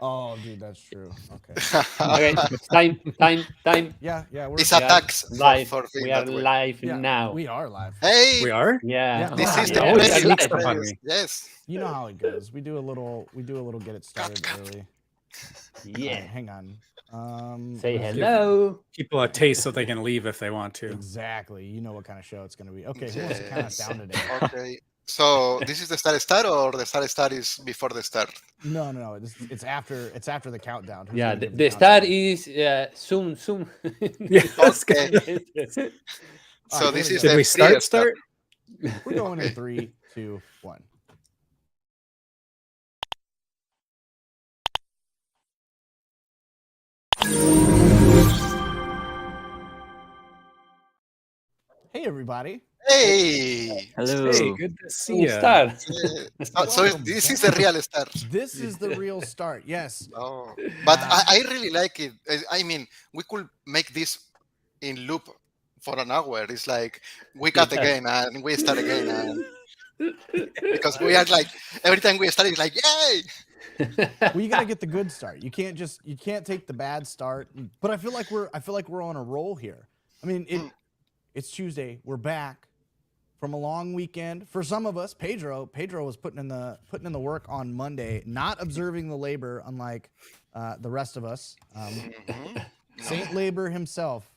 Oh, dude, that's true. Okay. Okay, time. Yeah, we're It's We are attacks live. for We being are that way. live yeah, now. we are live. Hey, We are? Yeah, Yeah, this oh is the yeah, Always we are sneak previous live. stuff on players. me. Yes. you know how it goes. We do a little get it Cut, started cut. early. All Yeah. right, hang on. Say Let's Give see. hello. people a taste so they can leave if they want to. Exactly. You know what kind of show it's gonna be. Okay, who wants to count us Yes. down today? Okay. So this is the start or the start is before the start? No. It's after the countdown. Who's Yeah, gonna give the the start countdown? is soon. Yes. Okay. All So right, here this we is go. Did the we pre start. start? We're going in Okay. 3, 2, 1. Hey, everybody. Hey. Hey, Hello. good to see Cool you. start. Welcome This is the back. real start. This is the real start. Yes. Oh, but Um, I really like it. I mean, we could make this in loop for an hour. It's like we cut Yeah. again and we start again, and because we are like every time we start, it's like yay. well, you got to get the good start. You can't take the bad start. But I feel like we're on a roll here. I mean, it's Tuesday. We're back from a long weekend. For some of us, Pedro was putting in the work on Monday, not observing the labor, unlike the rest of us. Mhm. Saint Labor himself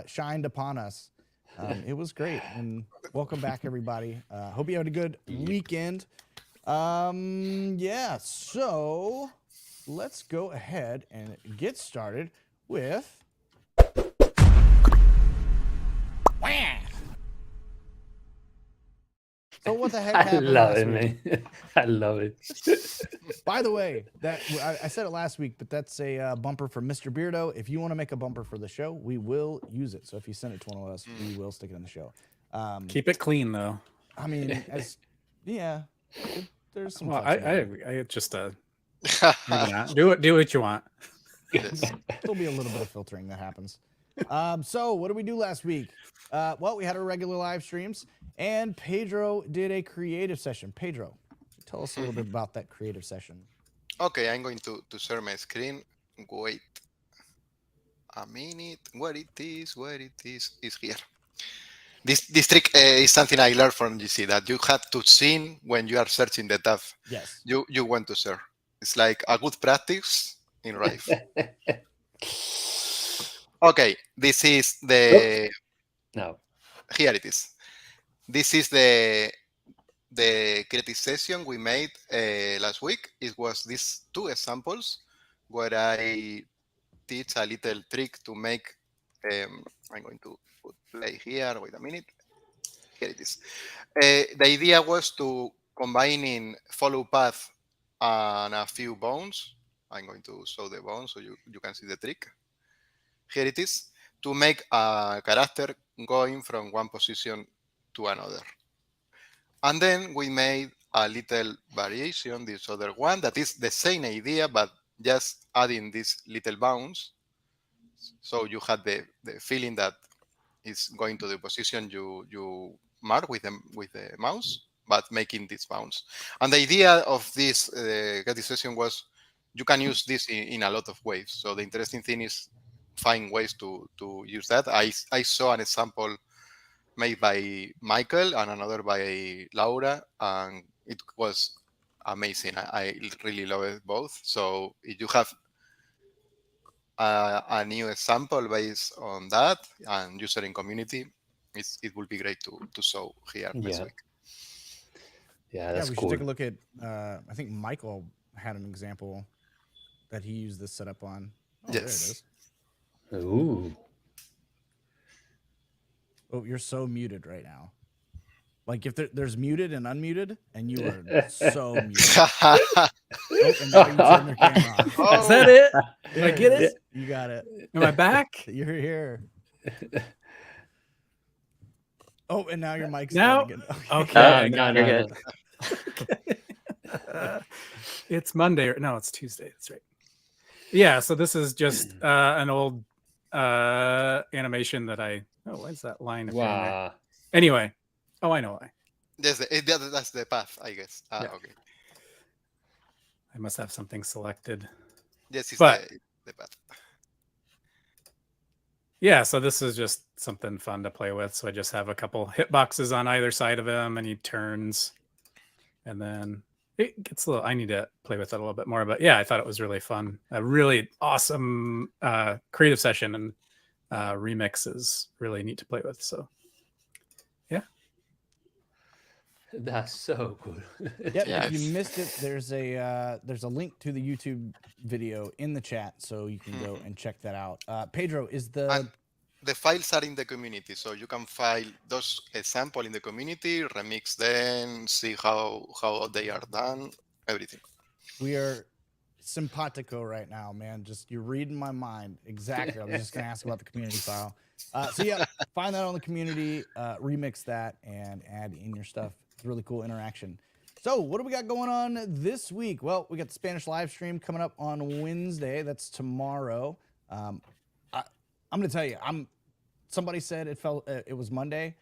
shined upon us. It was great, and welcome back, everybody. Hope you had a good weekend. Yeah. So let's go ahead and get started with. So what the heck I happened love last it, week? man. I love it. By the way, that I said it last week, but that's a bumper for Mr. Beardo. If you want to make a bumper for the show, we will use it. So if you send it to one of us, we will stick it in the show. Keep it clean though. I mean, there's some. Well, I flexibility. agree. I just maybe not. Do what you want. Yes. There'll be a little bit of filtering that happens. So what did we do last week? Well, we had our regular live streams, and Pedro did a creative session. Pedro, tell us a little bit about that creative session. Okay, I'm going to share my screen. Wait a minute. Where it is? Is here. This trick is something I learned from GC that you have to see when you are searching the tab Yes. you want to share. It's like a good practice in Rive. Okay, this is the No. here it is. This is the creative session we made last week. It was these two examples where I teach a little trick to make. I'm going to put play here. Wait a minute. Here it is. The idea was to combine in follow path and a few bones. I'm going to show the bones so you can see the trick. Here it is. To make a character going from one position to another. And then we made a little variation, this other one, that is the same idea, but just adding these little bounds. So you had the feeling that it's going to the position you mark with the mouse, but making these bounds. And the idea of this creative session was you can use this in a lot of ways. So the interesting thing is find ways to use that. I saw an example made by Michael and another by Laura, and it was amazing. I really love it both. So if you have a new example based on that and user in community, it will be great to show here next Yeah. week. Yeah, Yeah, that's we should cool. take a look at. I think Michael had an example that he used this setup on. Oh, there it Yes. is. Ooh. Oh, you're so muted right now. Like if there's muted and unmuted, and you are so muted. Oh, and now you turn your camera on. Is that it? Did There I get is. it? You got it. Am I back? You're here. Oh, and now your mic's Now? dead again. Okay. No, I no, got no, You're it. It's Monday. No, it's Tuesday. That's right. Yeah. So this is just an old animation that I. Oh, why is that line appearing there? Wow. Anyway. Oh, I know why. Yes, that's the path, I guess. Yeah. Okay. I must have something selected. Yes, it's But- the path. Yeah, so this is just something fun to play with. So I just have a couple hitboxes on either side of him, and he turns, and then it gets a little. I need to play with it a little bit more, but yeah, I thought it was really fun. A really awesome creative session, and remix is really neat to play with. So That's so cool. Yep. Yeah, If you it's- missed it, there's a link to the YouTube video in the chat, so you can go and check that out. Pedro, is the And the files are in the community, so you can file those sample in the community, remix them, see how they are done, everything. we are simpatico right now, man. Just you're reading my mind. Exactly. I was just gonna ask about the community file. So yeah, find that on the community, remix that, and add in your stuff. It's a really cool interaction. So what do we got going on this week? Well, we got the Spanish live stream coming up on Wednesday. That's tomorrow. I'm gonna tell you, somebody said it was Monday.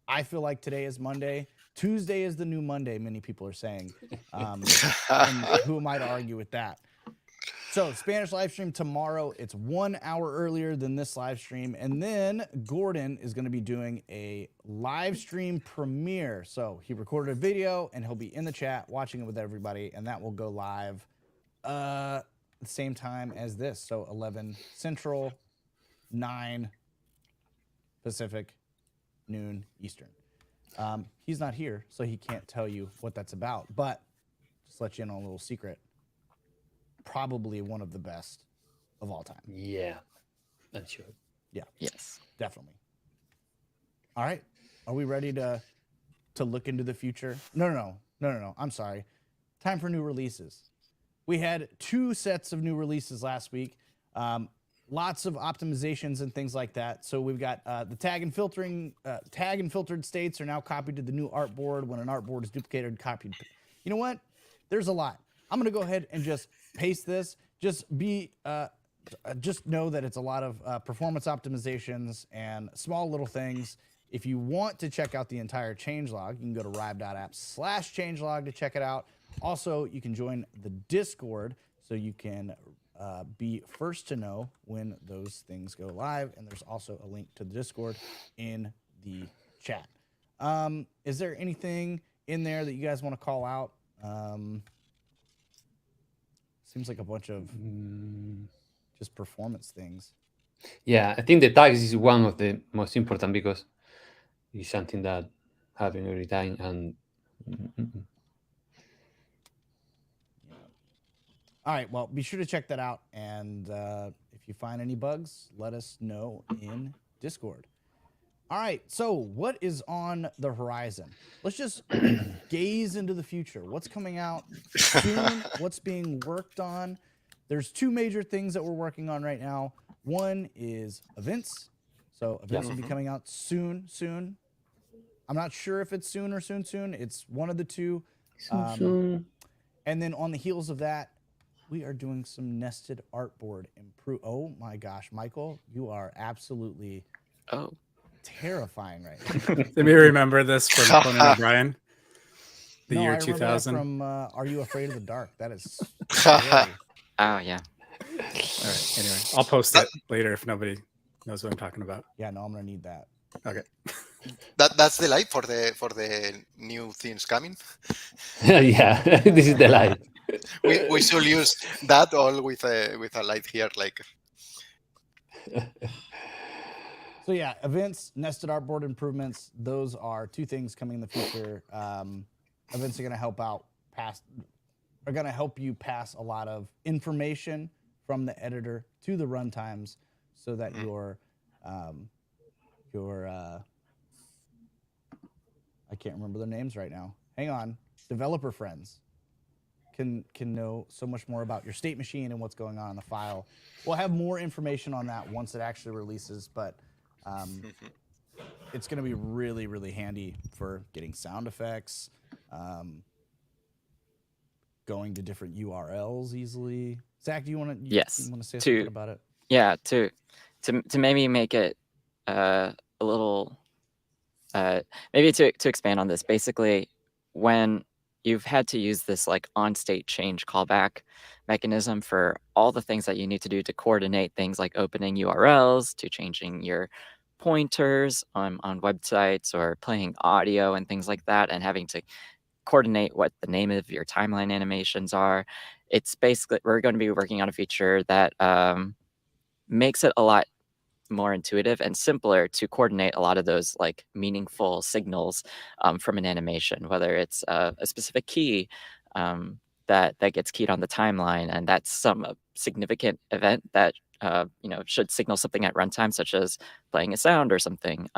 I feel like today is Monday. Tuesday is the new Monday, many people are saying. And who am I to argue with that? So Spanish live stream tomorrow. It's 1 hour earlier than this live stream. And then Gordon is going to be doing a live stream premiere. So he recorded a video and he'll be in the chat watching it with everybody. And that will go live the same time as this. So 11 Central, 9 Pacific, noon Eastern. He's not here, so he can't tell you what that's about. But just let you in on a little secret. Probably one of the best of all time. Yeah, I'm sure. Yes. Definitely. All right. Are we ready to look into the future? No. I'm sorry. Time for new releases. We had 2 sets of new releases last week. Lots of optimizations and things like that. So we've got the tag and filtered states are now copied to the new artboard. When an artboard is duplicated, copied. You know what? There's a lot. I'm gonna go ahead and just paste this. Just know that it's a lot of performance optimizations and small little things. If you want to check out the entire changelog, you can go to rive.app/changelog to check it out. Also, you can join the Discord so you can be first to know when those things go live. And there's also a link to the Discord in the chat. Is there anything in there that you guys want to call out? Seems like a bunch of just performance things. Yeah, I think the tags is one of the most important because it's something that happens every time. And All right, well, be sure to check that out. And if you find any bugs, let us know in Discord. All right, so what is on the horizon? Let's just gaze into the future. What's coming out soon? What's being worked on? There's 2 major things that we're working on right now. One is events. So events will be coming out soon. I'm not sure if it's soon or soon. It's one of the 2. soon. And then on the heels of that, we are doing some nested artboard improve. Oh my gosh, Michael, you are absolutely Oh. terrifying right now. let me remember this from Conan O'Brien, the No, year I remember that 2000. from Are You Afraid of the Dark? That is scary. Oh yeah. All right. Anyway, I'll post it later if nobody knows what I'm talking about. Yeah, no, I'm gonna need that. Okay. That's the light for the new things coming. Yeah, this is the light. We should use that all with a light here, like. So yeah, events, nested artboard improvements. Those are 2 things coming in the future. Events are gonna help you pass a lot of information from the editor to the runtimes, so that your I can't remember their names right now. Hang on, developer friends can know so much more about your state machine and what's going on in the file. We'll have more information on that once it actually releases, but it's going to be really, really handy for getting sound effects, going to different URLs easily. Zach, do you want to? Yes, You want to say to- something about it? Yeah. To maybe make it a little maybe to expand on this. Basically, when you've had to use this like on state change callback mechanism for all the things that you need to do to coordinate things like opening URLs to changing your pointers on websites or playing audio and things like that, and having to coordinate what the name of your timeline animations are. It's basically, we're going to be working on a feature that makes it a lot more intuitive and simpler to coordinate a lot of those like meaningful signals from an animation, whether it's a specific key that gets keyed on the timeline, and that's some significant event that should signal something at runtime, such as playing a sound or something.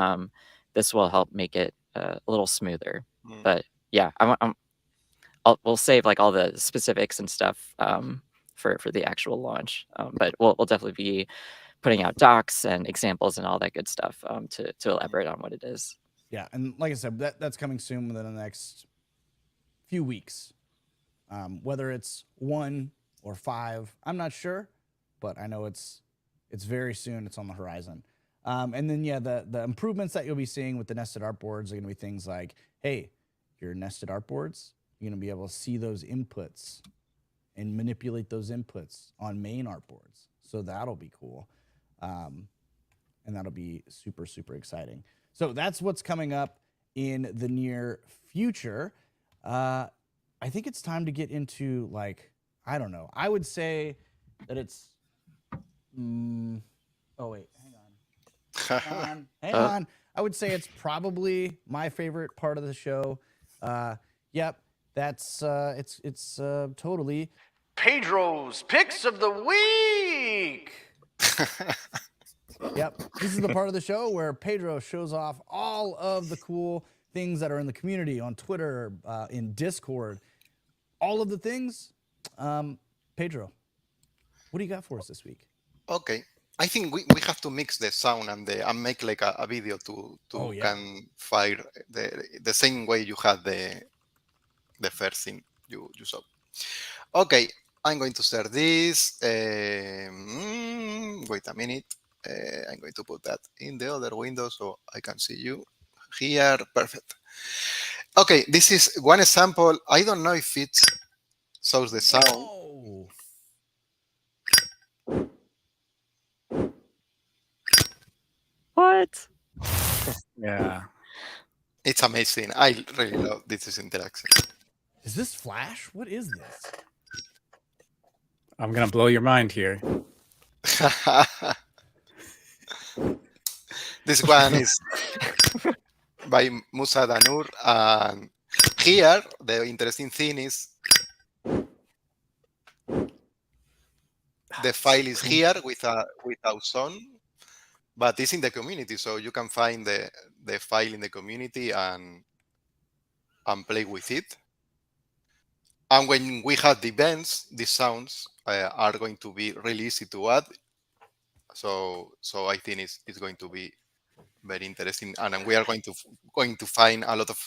This will help make it a little smoother. But yeah, we'll save like all the specifics and stuff for the actual launch. But we'll definitely be putting out docs and examples and all that good stuff to elaborate on what it is. Yeah, and like I said, that's coming soon within the next few weeks. Whether it's 1 or 5, I'm not sure, but I know it's very soon. It's on the horizon. And then yeah, the improvements that you'll be seeing with the nested artboards are going to be things like, hey, your nested artboards, you're going to be able to see those inputs and manipulate those inputs on main artboards. So that'll be cool. And that'll be super, super exciting. So that's what's coming up in the near future. I think it's time to get into, like, I don't know. I would say that it's, oh wait, hang on. I would say it's probably my favorite part of the show. Yep, that's it's totally Pedro's Picks of the Week. Yep, this is the part of the show where Pedro shows off all of the cool things that are in the community on Twitter, in Discord, all of the things. Pedro, what do you got for us this week? Okay, I think we have to mix the sound and make like a video to can fire the same way you had the first thing you saw. Okay, I'm going to start this. Wait a minute. I'm going to put that in the other window so I can see you here. Perfect. Okay, this is one example. I don't know if it shows the sound. Whoa. What? Yeah. It's amazing. I really love this interaction. Is this Flash? What is this? I'm going to blow your mind here. This one is by Musa Danur. And here, the interesting thing is the file is here without sound, but it's in the community, so you can find the file in the community and play with it. And when we have the events, these sounds are going to be really easy to add. So I think it's going to be very interesting, and we are going to find a lot of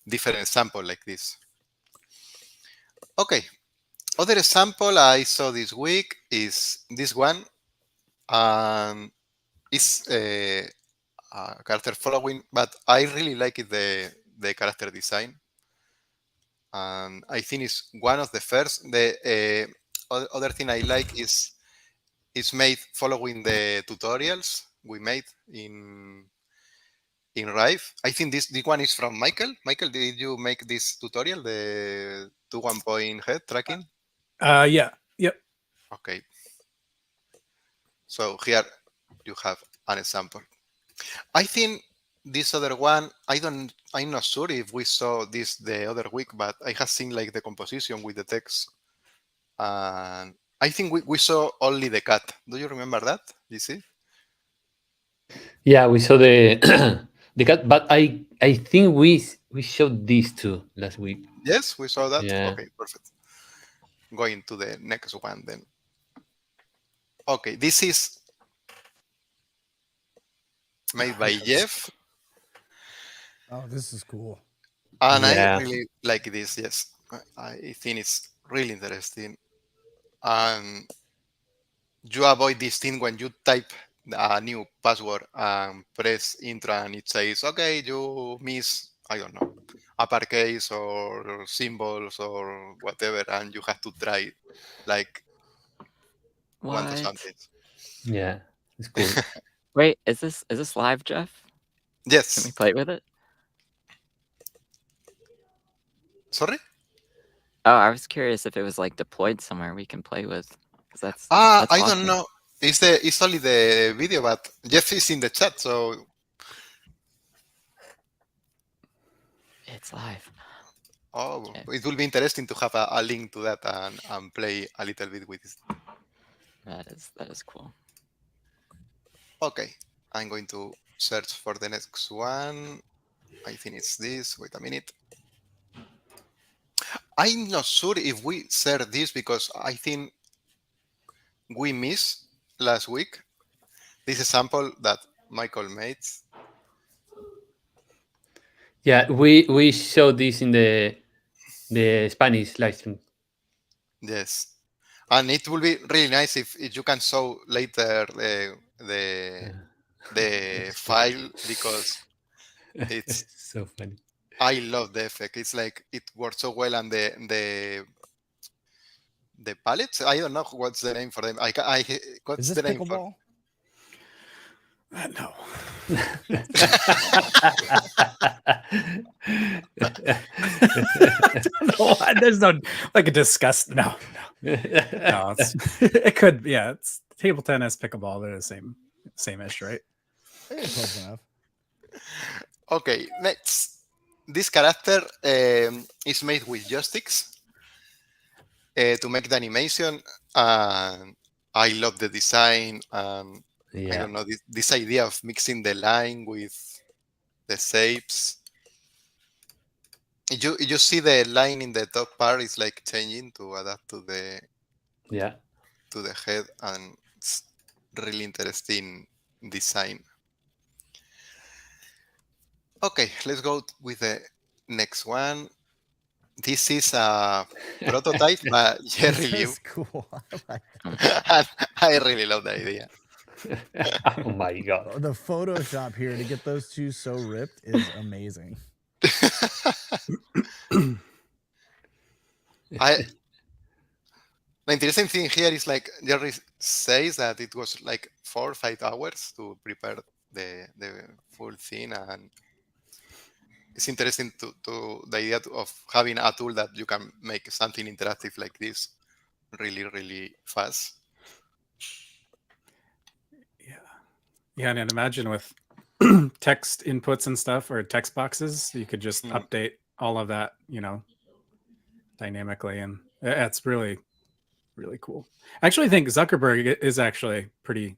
different examples like this. Okay, other example I saw this week is this one. It's a character following, but I really like it, the character design. And I think it's one of the first. The other thing I like is it's made following the tutorials we made in Rive. I think this one is from Michael. Michael, did you make this tutorial, the 2-1 point head tracking? Yeah. Yep. Okay. So here you have an example. I think this other one, I'm not sure if we saw this the other week, but I have seen like the composition with the text. And I think we saw only the cat. Do you remember that, GC? Yeah, we saw the the cat, but I think we showed these two last week. Yes, we saw that. Yeah. Okay, perfect. Going to the next one then. Okay, this is made by Jeff. Oh, this is cool. And Yeah. I really like this, yes. I think it's really interesting. And you avoid this thing when you type a new password and press enter and it says, okay, you miss I don't know, uppercase or symbols or whatever, and you have to try like one to What? something. Yeah, it's cool. Wait, is this live, Jeff? Can we Yes. play with it? Sorry. Oh, I was curious if it was like deployed somewhere we can play with, because that's I awesome. don't know. It's only the video, but Jeff is in the chat, so It's live. oh, Okay. it will be interesting to have a link to that and play a little bit with it. That is cool. Okay, I'm going to search for the next one. I think it's this. Wait a minute. I'm not sure if we shared this because I think we missed last week this example that Michael made. Yeah, we showed this in the Spanish live stream. Yes, and it will be really nice if you can show later the That's true. file because it's so funny. I love the effect. It's like it works so well, and the palettes. I don't know what's the name for them. What's Is this the name for? pickleball? No. No, there's no like a disgust. No. It's, it could. Yeah, it's table tennis, pickleball. They're the same-ish, right? They're close enough. Okay, next. This character is made with joysticks to make the animation, and I love the design. And I don't know this idea of mixing the line with the shapes. You see the line in the top part is like changing to adapt to the to the head, and it's really interesting design. Okay, let's go with the next one. This is a prototype, but Jerry Liu. That's cool. I like And I really love the idea. Oh my god. that. The Photoshop here to get those two so ripped is amazing. The interesting thing here is like Jerry says that it was like 4 or 5 hours to prepare the full thing, and it's interesting to the idea of having a tool that you can make something interactive like this really fast. Yeah, and imagine with text inputs and stuff or text boxes, you could just update all of that, dynamically, and that's really cool. I actually think Zuckerberg is actually pretty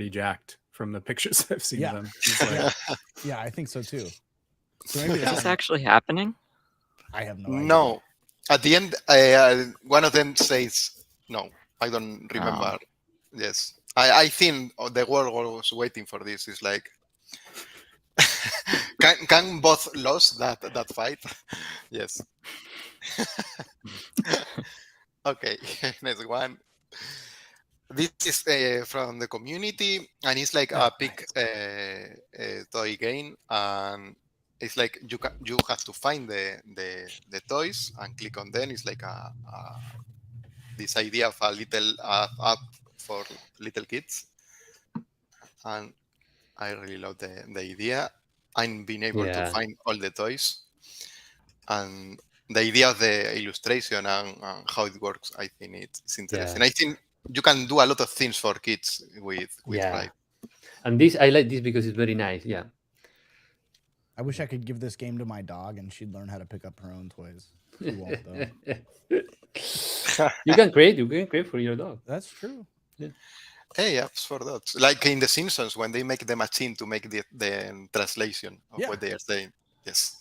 jacked from the pictures I've seen of him. Like, yeah, I think so too. So maybe Is this actually happening? I have no idea. No. At the end, one of them says no. I don't remember. Yes. I think the world was waiting for this. It's like can both lose that fight? Yes. Okay, next one. This is from the community, and it's like a big toy game, and it's like you have to find the toys and click on them. It's like this idea of a little app for little kids, and I really love the idea. I'm being able to find all the toys, and the idea of the illustration and how it works, I think it's interesting. I think you can do a lot of things for kids with Rive. And I like this because it's very nice. Yeah. I wish I could give this game to my dog and she'd learn how to pick up her own toys. She won't though. You can create for your dog. That's true. Yeah. Hey, apps for dogs. Like in The Simpsons when they make the machine to make the translation of what they are saying. Yes.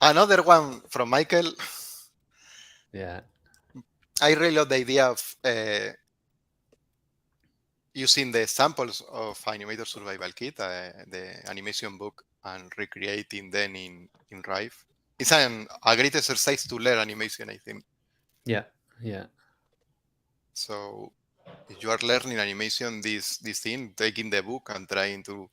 Another one from Michael. Yeah. I really love the idea of using the samples of Animator Survival Kit, the animation book, and recreating them in Rive. It's a great exercise to learn animation, I think. Yeah. So if you are learning animation, this thing, taking the book and trying to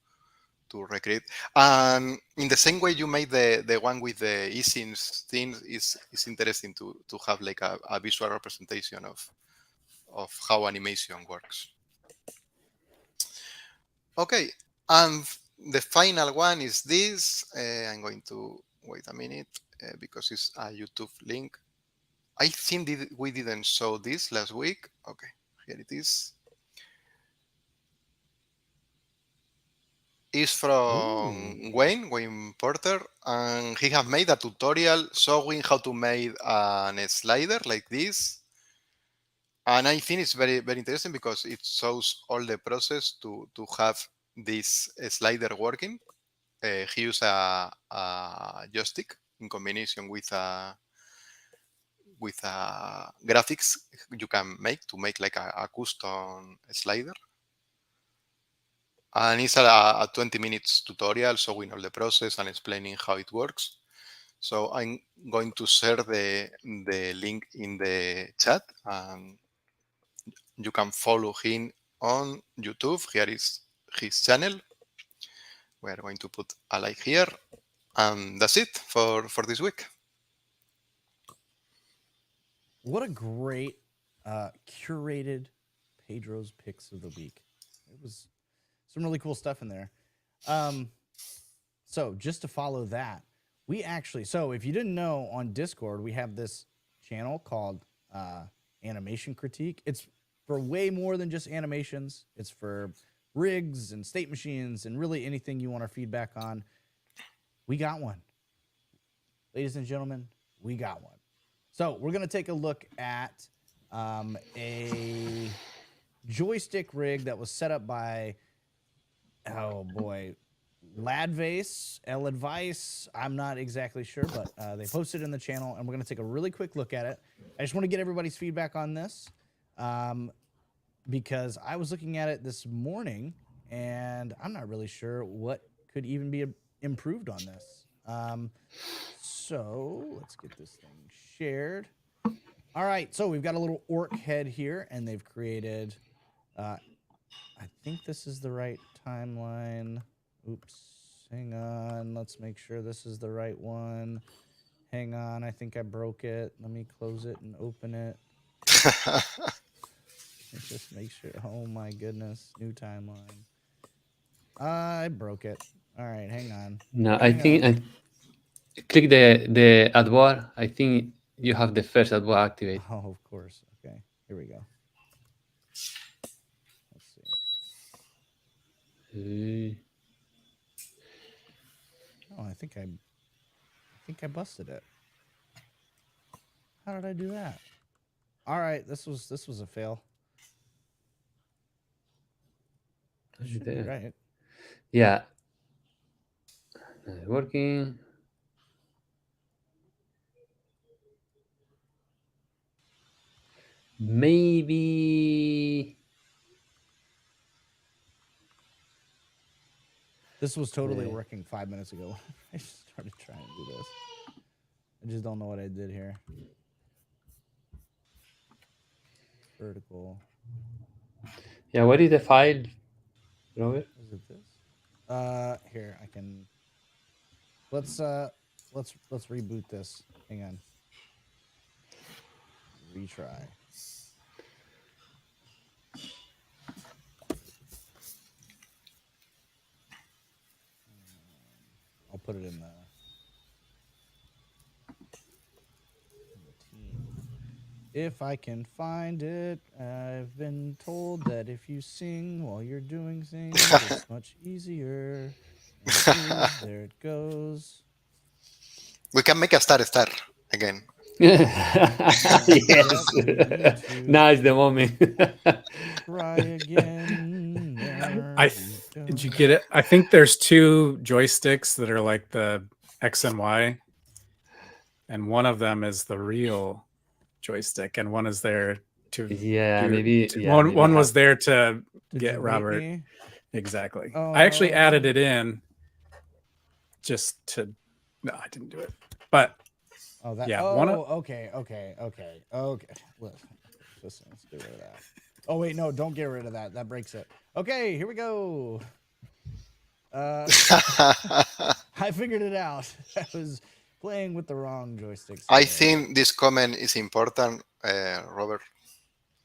recreate. And in the same way you made the one with the eSIMs thing, is interesting to have like a visual representation of how animation works. Okay, and the final one is this. I'm going to wait a minute because it's a YouTube link. I think we didn't show this last week. Okay, here it is. Is from Wayne Porter, and he has made a tutorial showing how to make a slider like this. And I think it's very, very interesting because it shows all the process to have this slider working. He used a joystick in combination with a graphics you can make to make like a custom slider. And it's a 20 minutes tutorial showing all the process and explaining how it works. So I'm going to share the link in the chat, and you can follow him on YouTube. Here is his channel. We are going to put a like here, and that's it for this week. What a great curated Pedro's picks of the week. It was some really cool stuff in there. So just to follow that, we actually, so if you didn't know, on Discord, we have this channel called Animation Critique. It's for way more than just animations. It's for rigs and state machines and really anything you want our feedback on. We got one. Ladies and gentlemen, we got one. So we're going to take a look at a joystick rig that was set up by, oh boy, Ladvase, Advice. I'm not exactly sure, but they posted in the channel, and we're going to take a really quick look at it. I just want to get everybody's feedback on this because I was looking at it this morning, and I'm not really sure what could even be improved on this. So let's get this thing shared. All right, so we've got a little orc head here, and they've created, I think this is the right timeline. Oops, hang on. Let's make sure this is the right one. Hang on, I think I broke it. Let me close it and open it. Let's just make sure. Oh my goodness, new timeline. I broke it. All right, hang on. No, I think click the ad bar. I think you have the first ad bar activate. Oh, of course. Okay, here we go. Let's see. Oh, I think I busted it. How did I do that? All right, this was a fail. It should be right. Yeah. Not working. Maybe This was totally working 5 minutes ago. I just started trying to do this. I just don't know what I did here. Vertical. Yeah, what is the file, Robert? Is it this? Here, I can. Let's reboot this. Hang on. Retry. I'll put it in the team. If I can find it, I've been told that if you sing while you're doing things, it's much easier. There it goes. We can make a star again. Yes. Now is the moment. Try again. Did you get it? I think there's two joysticks that are like the X and Y, and one of them is the real joystick, and one is there to maybe one was there to Did get you rate Robert. me? Exactly. Oh. I actually added it in just to. No, I didn't do it. But Okay. Listen, let's get rid of that. Oh wait, no, don't get rid of that. That breaks it. Okay, here we go. I figured it out. I was playing with the wrong joysticks. I today. think this comment is important, Robert.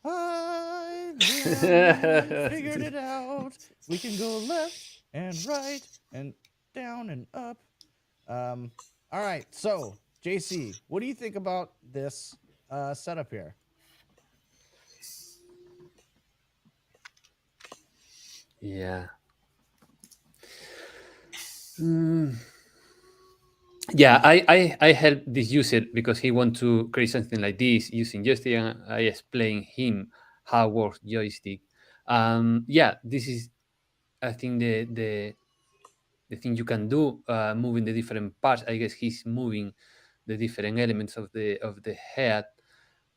I figured it out. We can go left and right and down and up. All right. So, JC, what do you think about this setup here? Yeah. Yeah, I helped this user because he want to create something like this using joystick, and I explain him how works joystick. Yeah, this is I think the thing you can do, moving the different parts. I guess he's moving the different elements of the head,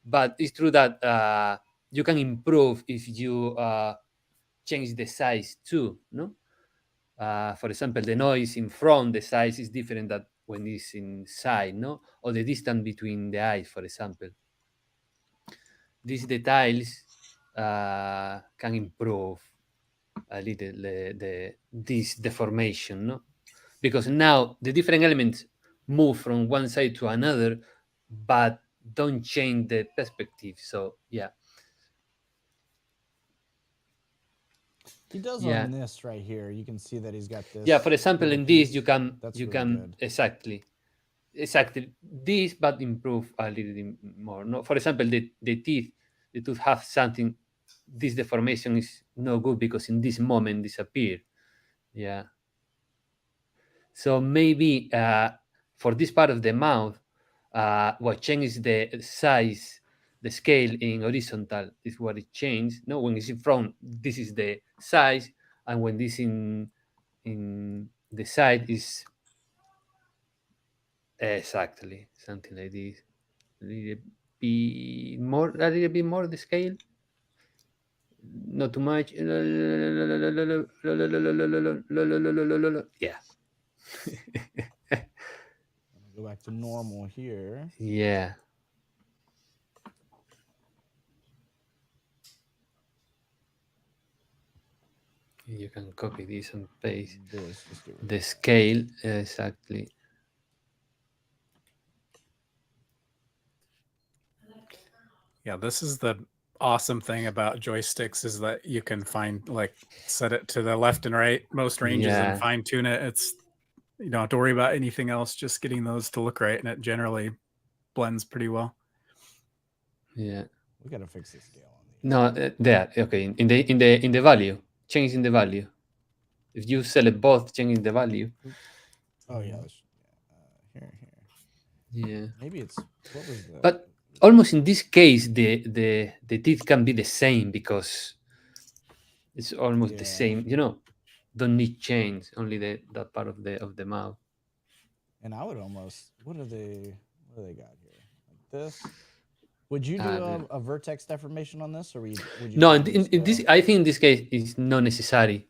but it's true that you can improve if you change the size too. No, for example, the noise in front, the size is different than when it's inside, no? Or the distance between the eyes, for example. These details can improve a little this deformation, no? Because now the different elements move from one side to another, but don't change the perspective. So yeah. He does Yeah. on this right here. You can see that he's got this. Yeah, for example, little in this piece. you can That's you really can good. exactly this, but improve a little bit more. No, for example, the tooth have something. This deformation is no good because in this moment disappear. Yeah. So maybe for this part of the mouth, what changes the size, the scale in horizontal is what it changes. No, when it's in front, this is the size, and when this in the side is exactly something like this. A little bit more the scale. Not too much. Yeah. Go back to normal here. Yeah. You can copy this and paste This, just get rid the of scale exactly. Yeah, this is the awesome thing about joysticks is that you can find like set it to the left and right most ranges Yeah. and fine tune it. It's you don't have to worry about anything else, just getting those to look right, and it generally blends pretty well. Yeah. We gotta fix the scale on these. No, there. Okay. In the value, changing the value. If you select both, changing the value. Oh yeah, here. Yeah. Maybe it's what was the? But almost in this case, the teeth can be the same because it's almost the Yeah. same. You know, don't need change. Only that part of the mouth. And I would almost. What do they got here? Like this. Would you do a vertex deformation on this, or would you? No, change the in this, scale? I think in this case, it's not necessary.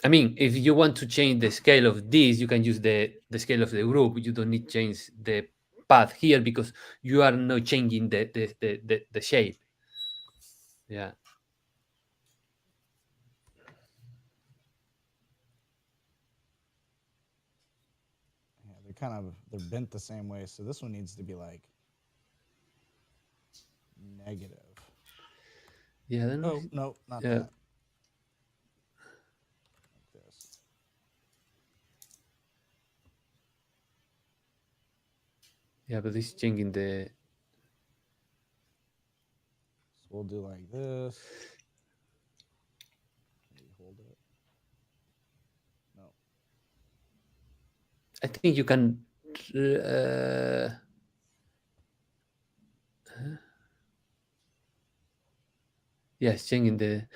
I mean, if you want to change the scale of this, you can use the scale of the group. You don't need to change the path here because you are not changing the shape. Yeah. Yeah, they're bent the same way, so this one needs to be like negative. Yeah. Then Oh no, not yeah. that. Like this. Yeah, but this is changing the. So we'll do like this. Maybe hold it. No. I think you can. Yes, changing the.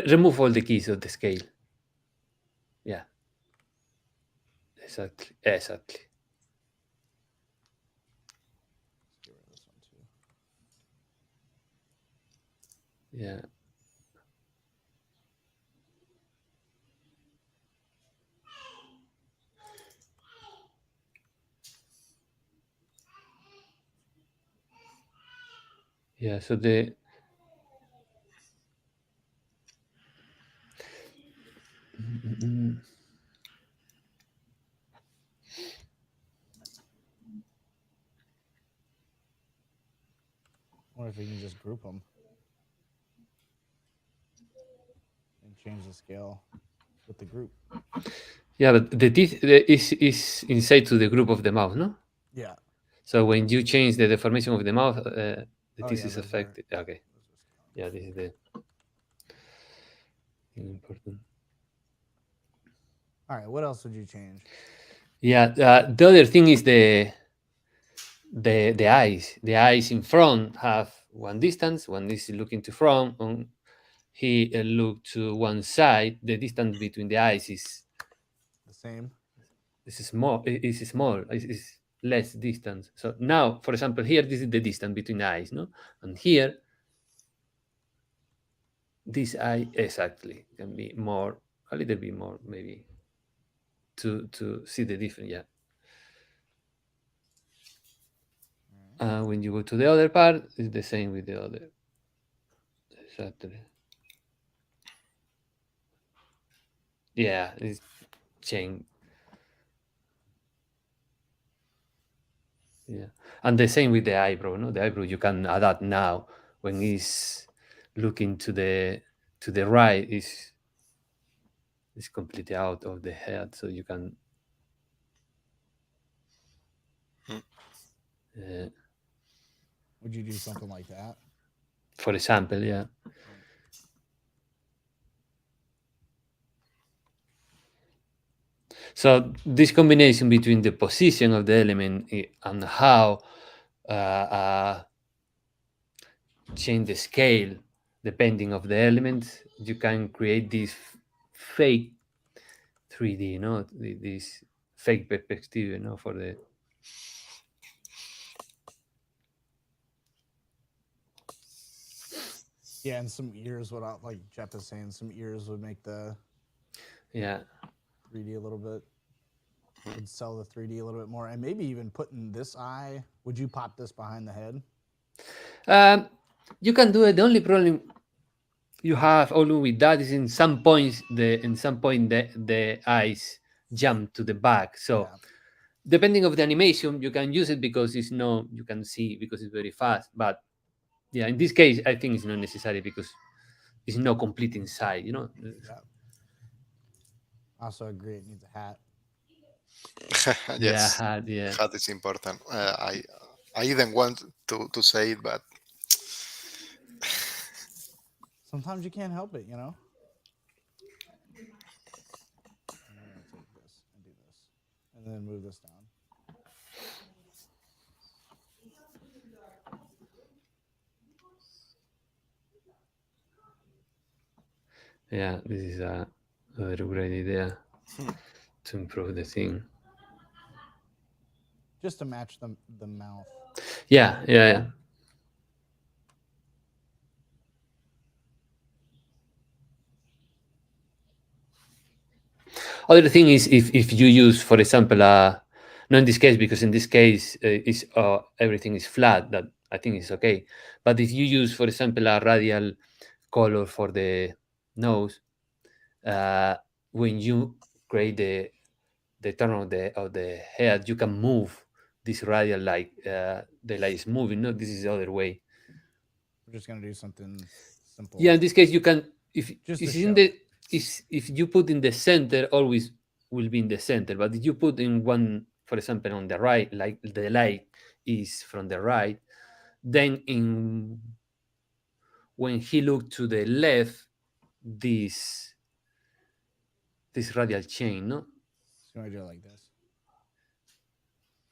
Remove all the keys of the scale. Yeah. Exactly. Exactly. Let's get rid of this one too. Yeah. Yeah. So the. Or if we can just group them and change the scale with the group. Yeah, but the teeth is inside to the group of the mouth, no? Yeah. So when you change the deformation of the mouth, the Oh, teeth yeah, is those are- affected. Okay. those are scaling. Yeah, this is the thing important. All right. What else would you change? Yeah, the other thing is the eyes. The eyes in front have one distance. One is looking to front. When he look to one side, the distance between the eyes is The same. small. Is small. Is less distance. So now, for example, here this is the distance between the eyes, no? And here, this eye exactly can be more, a little bit more, maybe, to see the difference. Yeah. When you go to the other part, it's the same with the other. Exactly. Yeah, it's change. Yeah, and the same with the eyebrow. No, the eyebrow you can adapt now when it's looking to the right is completely out of the head, so you can. Would you do something like that? For example, yeah. So this combination between the position of the element and how change the scale depending of the elements, you can create this fake 3D, no? This fake perspective, for the. Yeah, and some ears would, like Jeff is saying, some ears would make the 3D a little bit. Would sell the 3D a little bit more, and maybe even putting this eye. Would you pop this behind the head? You can do it. The only problem you have only with that is in some points the eyes jump to the back. So depending of the animation, you can use it because it's no, you can see because it's very fast. But yeah, in this case, I think it's not necessary because it's not complete inside. Yeah. Also agree. It needs a hat. Yes. Yeah. Hat is important. I didn't want to say it, but Sometimes you can't help it, And we're gonna take this and do this, and then move this down. Yeah, this is a very great idea to improve the thing. Just to match the mouth. Yeah. Other thing is if you use, for example, not in this case, because in this case is everything is flat, that I think is okay. But if you use, for example, a radial color for the nose, when you create the turn of the head, you can move this radial like the light is moving. No, this is the other way. We're just gonna do something simple. Yeah, in this case, you can if Just it's to in show. if you put in the center, always will be in the center. But if you put in one, for example, on the right, like the light is from the right, then when he looked to the left, this radial chain, no? So I do it like this.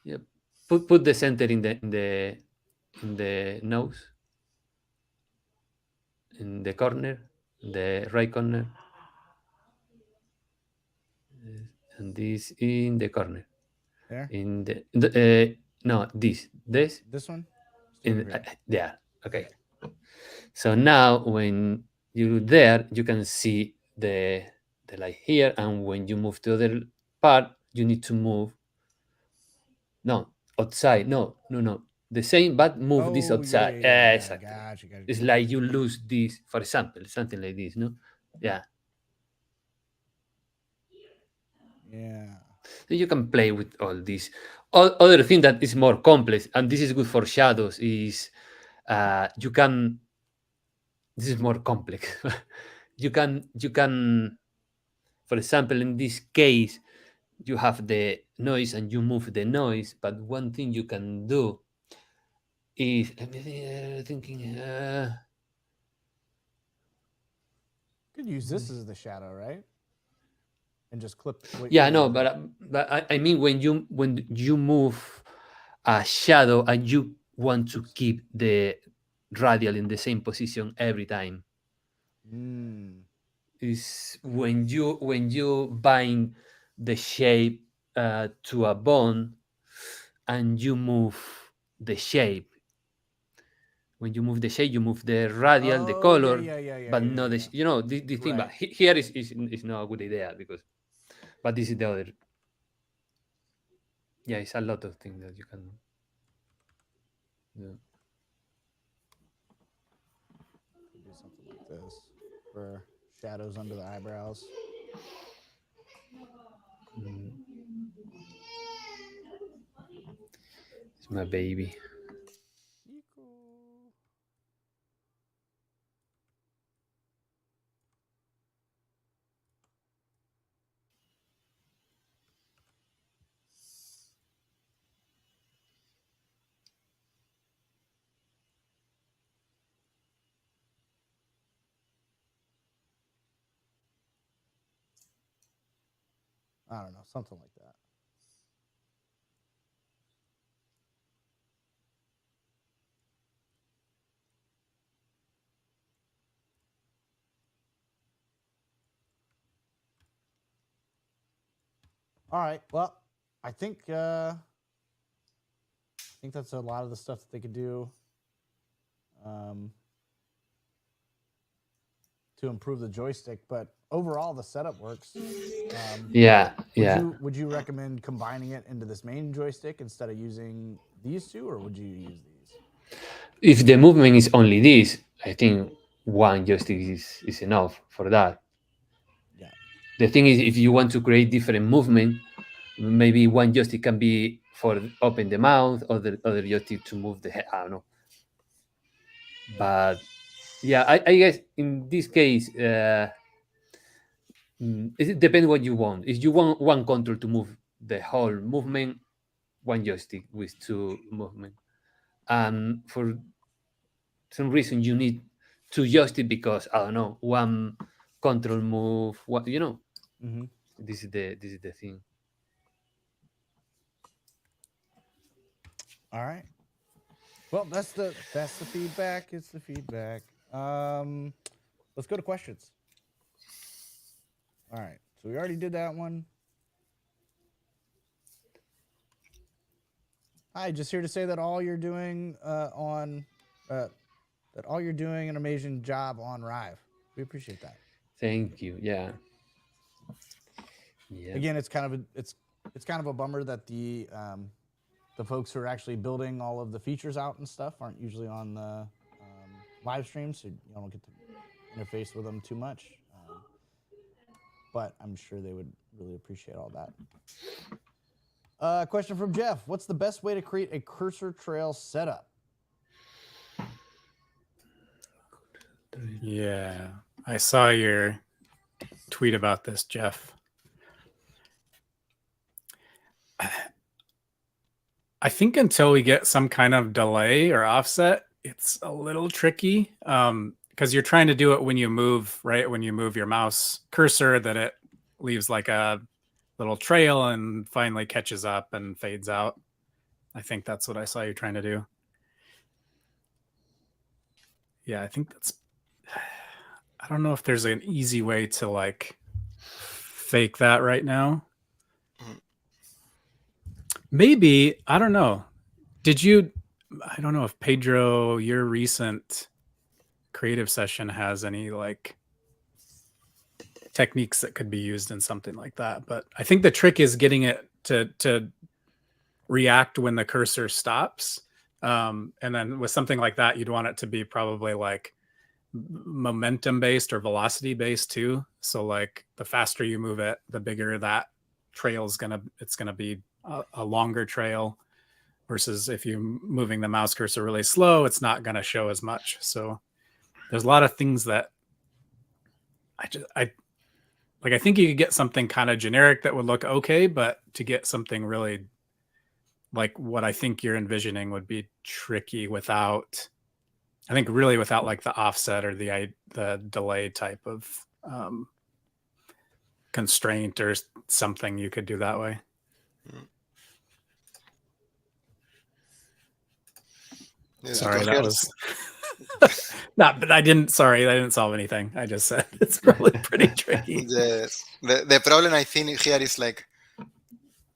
Yep. Put the center in the nose, in the corner, the right corner, and this in the corner. There. In no, this one. yeah. Okay. So now when you there, you can see the light here, and when you move to the other part, you need to move. No, outside. No. The same, but move this outside. Yeah. Exactly. Gotcha. It's like you lose this, for example, something like this, no? Yeah. Yeah. So you can play with all this. Other thing that is more complex, and this is good for shadows, is you can. This is more complex. you can, for example, in this case, you have the noise and you move the noise. But one thing you can do is let me thinking. Could use this as the shadow, right? And just clip. Yeah, no, but I mean when you move a shadow and you want to keep the radial in the same position every time, is when you bind the shape to a bone and you move the shape. When you move the shape, you move the radial, the color, but not the the thing. But here is not a good idea because, but this is the other. Yeah, it's a lot of things that you can do. Yeah. Do something like this for shadows under the eyebrows. It's my baby. I don't know, something like that. All right. Well, I think that's a lot of the stuff that they could do to improve the joystick. But overall, the setup works. Yeah. Would you recommend combining it into this main joystick instead of using these two, or would you use these? If the movement is only this, I think one joystick is enough for that. Yeah. The thing is, if you want to create different movement, maybe one joystick can be for open the mouth, or the other joystick to move the head. I don't know. But yeah, I guess in this case, it depends what you want. If you want one control to move the whole movement, one joystick with two movement. And for some reason you need two joystick because I don't know, one control move, what This is the thing. All right. Well, that's the feedback. It's the feedback. Let's go to questions. All right. So we already did that one. Hi, just here to say that all you're doing that all you're doing an amazing job on Rive. We appreciate that. Thank you. Yeah. Yeah. Again, it's kind of a bummer that the folks who are actually building all of the features out and stuff aren't usually on the live stream, so you don't get to interface with them too much. But I'm sure they would really appreciate all that. Question from Jeff. What's the best way to create a cursor trail setup? Yeah, I saw your tweet about this, Jeff. I think until we get some kind of delay or offset, it's a little tricky because you're trying to do it when you move, right? When you move your mouse cursor, that it leaves like a little trail and finally catches up and fades out. I think that's what I saw you trying to do. Yeah, I think that's... I don't know if there's an easy way to like fake that right now. Maybe, I don't know. I don't know if Pedro, your recent creative session has any like techniques that could be used in something like that. But I think the trick is getting it to react when the cursor stops. And then with something like that, you'd want it to be probably like momentum based or velocity based too. So like the faster you move it, the bigger that trail's it's gonna be a longer trail, versus if you're moving the mouse cursor really slow, it's not gonna show as much. So there's a lot of things that I think you could get something kind of generic that would look okay, but to get something really like what I think you're envisioning would be tricky without like the offset or the delay type of constraint or something you could do that way. Yeah, Sorry, because that was but I didn't solve anything. I just said it's probably pretty tricky. yes, the problem I think here is like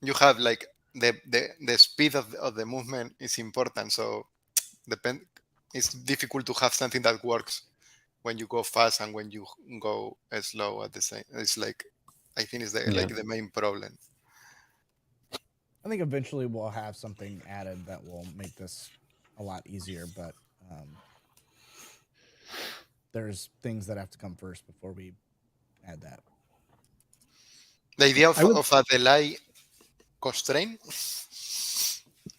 you have like the speed of the movement is important, so it's difficult to have something that works when you go fast and when you go slow at the same. It's like I think it's like the main problem. I think eventually we'll have something added that will make this a lot easier, but there's things that have to come first before we add that. The idea of a delay constraint?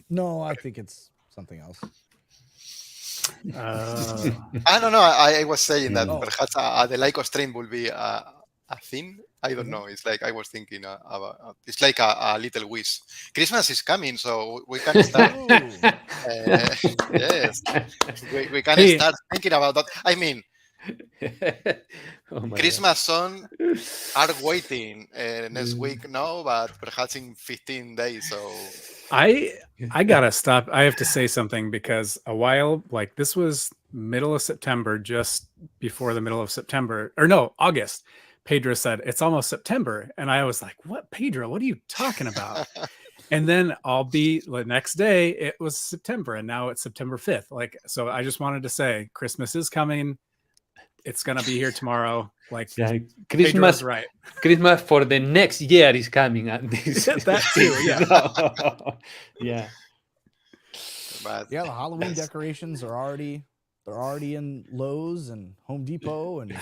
No, I think it's something else. I don't know. I was saying that perhaps a delay constraint will be a thing. I don't know. It's like I was thinking about. It's like a little wish. Christmas is coming, so we can start. Yes, we can start thinking about that. I mean, Christmas song are waiting next week, no, but perhaps in 15 days. So I gotta stop. I have to say something, because a while, like this was middle of September, just before the middle of September, or no, August. Pedro said it's almost September, and I was like, "What, Pedro? What are you talking about?" And then the next day it was September, and now it's September 5th. Like, so I just wanted to say, Christmas is coming. It's gonna be here tomorrow. Like, Christmas, right? Christmas for the next year is coming. At this, that too, yeah. Yeah. But yeah, the Halloween decorations are already in Lowe's and Home Depot and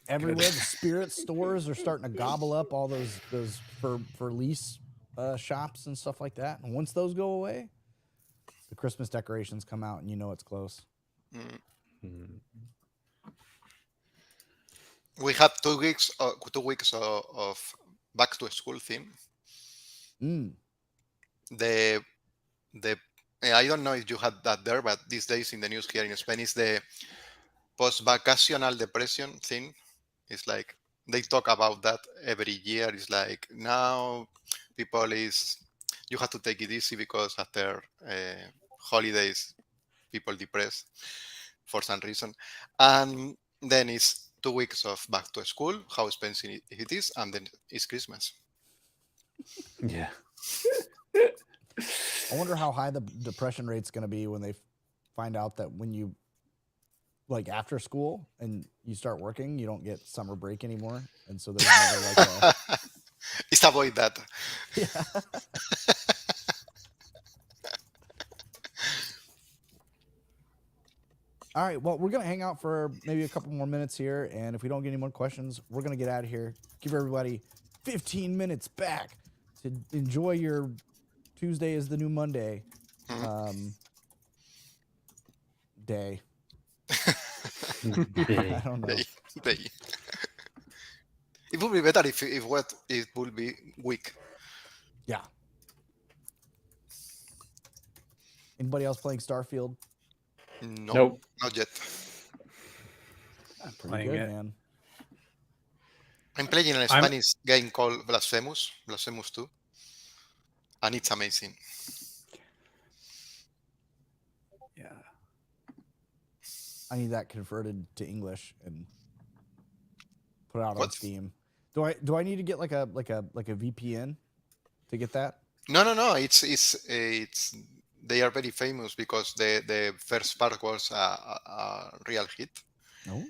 everywhere. The spirit stores are starting to gobble up all those for lease shops and stuff like that. And once those go away, the Christmas decorations come out, and you know it's close. We have 2 weeks of back to school theme. The I don't know if you had that there, but these days in the news here in Spain is the post-vacational depression thing. It's like they talk about that every year. It's like now you have to take it easy because after holidays people depressed for some reason, and then it's 2 weeks of back to school, how expensive it is, and then it's Christmas. Yeah. I wonder how high the depression rate's going to be when they find out that when you, like, after school and you start working, you don't get summer break anymore, and so there's never like a... Just avoid that. Yeah. All right, well, we're going to hang out for maybe a couple more minutes here, and if we don't get any more questions, we're going to get out of here. Give everybody 15 minutes back to enjoy your Tuesday is the new Monday day. I don't know. Day. It would be better if it would be week. Yeah. Anybody else playing Starfield? No, Nope. not yet. Pretty Playing good, it. man. I'm playing a Spanish game called Blasphemous 2, and it's amazing. Yeah. I need that converted to English and put out on What? Steam. Do I need to get like a VPN to get that? No. It's they are very famous because the first part was a real hit. Oh.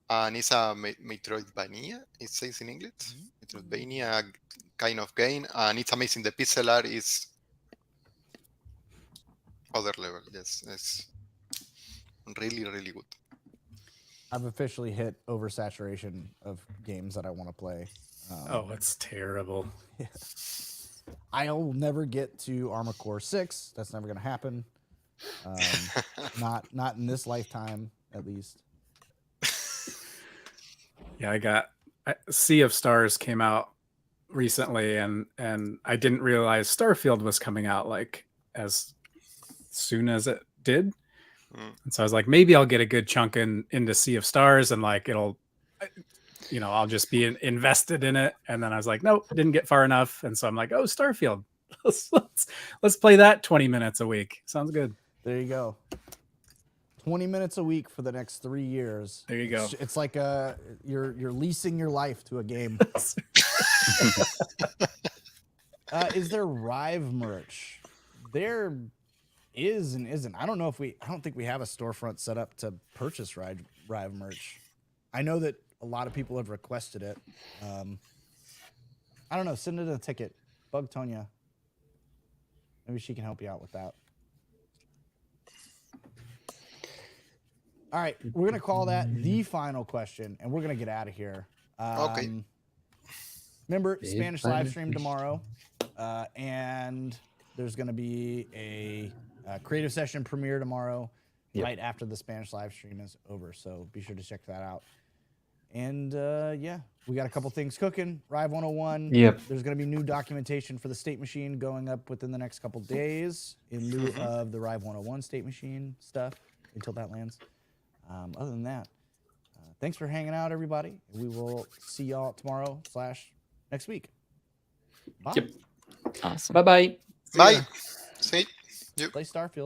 And it's a Metroidvania, it says in English. Metroidvania kind of game, and it's amazing. The pixel art is other level. Yes, it's really, really good. I've officially hit oversaturation of games that I want to play. Oh, it's terrible. I'll never get to Armor Core 6. That's never going to happen. Not in this lifetime, at least. Yeah, Sea of Stars came out recently, and I didn't realize Starfield was coming out like as soon as it did. And so I was like, maybe I'll get a good chunk into Sea of Stars, and like it'll, I'll just be invested in it. And then I was like, nope, didn't get far enough. And so I'm like, oh, Starfield. let's play that 20 minutes a week. Sounds good. There you go. 20 minutes a week for the next 3 years. There you go. It's like you're leasing your life to a game. Is there Rive merch? There is and isn't. I don't think we have a storefront set up to purchase Rive merch. I know that a lot of people have requested it. I don't know. Send it a ticket. Bug Tonya. Maybe she can help you out with that. All right, we're gonna call that the final question, and we're gonna get out of here. Okay. Remember, Spanish live stream tomorrow, and there's gonna be a creative session premiere tomorrow, right after the Spanish live stream is over. So be sure to check that out. And yeah, we got a couple things cooking. Rive 101. Yep. There's gonna be new documentation for the state machine going up within the next couple days in lieu of the Rive 101 state machine stuff until that lands. Other than that, thanks for hanging out, everybody. We will see y'all tomorrow / next week. Bye. Yep. Awesome. Bye-bye. Bye. See you. Play Starfield.